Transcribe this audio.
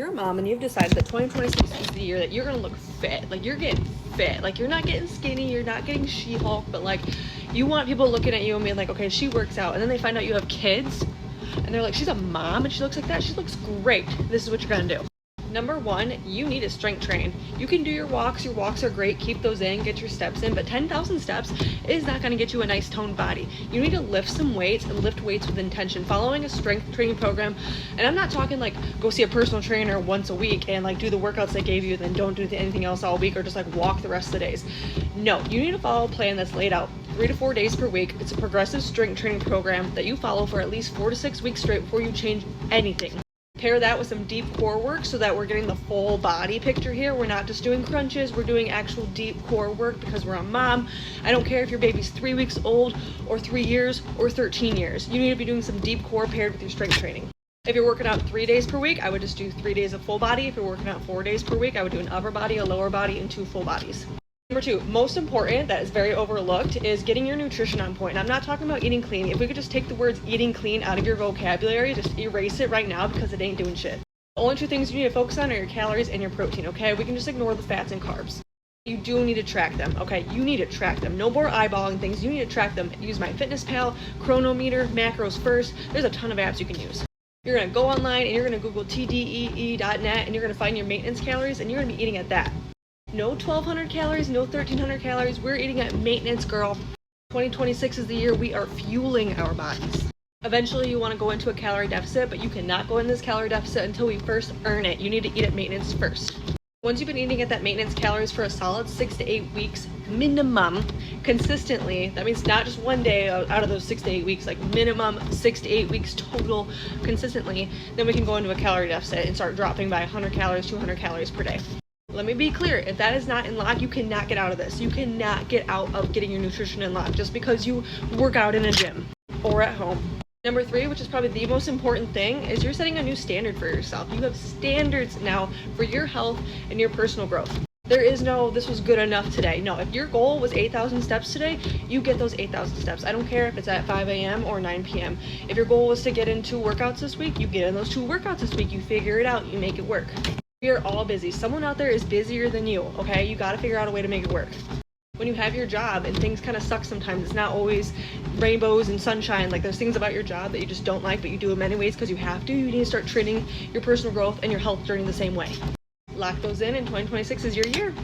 you're a mom and you've decided that 2026 is the year that you're gonna look fit, like you're getting fit, like you're not getting skinny, you're not getting She-Hulk, but like you want people looking at you and being like, okay, she works out, and then they find out you have kids and they're like, she's a mom and she looks like that, she looks great. This is what you're gonna do. Number one, you need to strength train. You can do your walks are great, keep those in, get your steps in, but 10,000 steps is not gonna get you a nice toned body. You need to lift some weights and lift weights with intention, following a strength training program. And I'm not talking like go see a personal trainer once a week and like do the workouts they gave you, then don't do anything else all week, or just like walk the rest of the days. No, you need to follow a plan that's laid out 3 to 4 days per week. It's a progressive strength training program that you follow for at least 4 to 6 weeks straight before you change anything. Pair that with some deep core work so that we're getting the full body picture here. We're not just doing crunches, we're doing actual deep core work because we're a mom. I don't care if your baby's 3 weeks old or 3 years or 13 years. You need to be doing some deep core paired with your strength training. If you're working out 3 days per week, I would just do 3 days of full body. If you're working out 4 days per week, I would do an upper body, a lower body, and 2 full bodies. Number 2, most important, that is very overlooked, is getting your nutrition on point. And I'm not talking about eating clean. If we could just take the words eating clean out of your vocabulary, just erase it right now because it ain't doing shit. The only 2 things you need to focus on are your calories and your protein, okay? We can just ignore the fats and carbs. You do need to track them, okay? You need to track them. No more eyeballing things. You need to track them. Use MyFitnessPal, Chronometer, Macros First. There's a ton of apps you can use. You're going to go online and you're going to Google TDEE.net and you're going to find your maintenance calories and you're going to be eating at that. No 1,200 calories, no 1,300 calories. We're eating at maintenance, girl. 2026 is the year we are fueling our bodies. Eventually, you want to go into a calorie deficit, but you cannot go in this calorie deficit until we first earn it. You need to eat at maintenance first. Once you've been eating at that maintenance calories for a solid 6 to 8 weeks minimum, consistently, that means not just one day out of those 6 to 8 weeks, like minimum 6 to 8 weeks total consistently, then we can go into a calorie deficit and start dropping by 100 calories, 200 calories per day. Let me be clear, if that is not in lock, you cannot get out of this. You cannot get out of getting your nutrition in lock just because you work out in a gym or at home. Number 3, which is probably the most important thing, is you're setting a new standard for yourself. You have standards now for your health and your personal growth. There is no, this was good enough today. No, if your goal was 8,000 steps today, you get those 8,000 steps. I don't care if it's at 5 a.m. or 9 p.m. If your goal was to get in 2 workouts this week, you get in those 2 workouts this week. You figure it out, you make it work. We are all busy. Someone out there is busier than you, okay? You got to figure out a way to make it work. When you have your job and things kind of suck sometimes, it's not always rainbows and sunshine. Like there's things about your job that you just don't like, but you do them anyways because you have to. You need to start treating your personal growth and your health journey the same way. Lock those in, and 2026 is your year.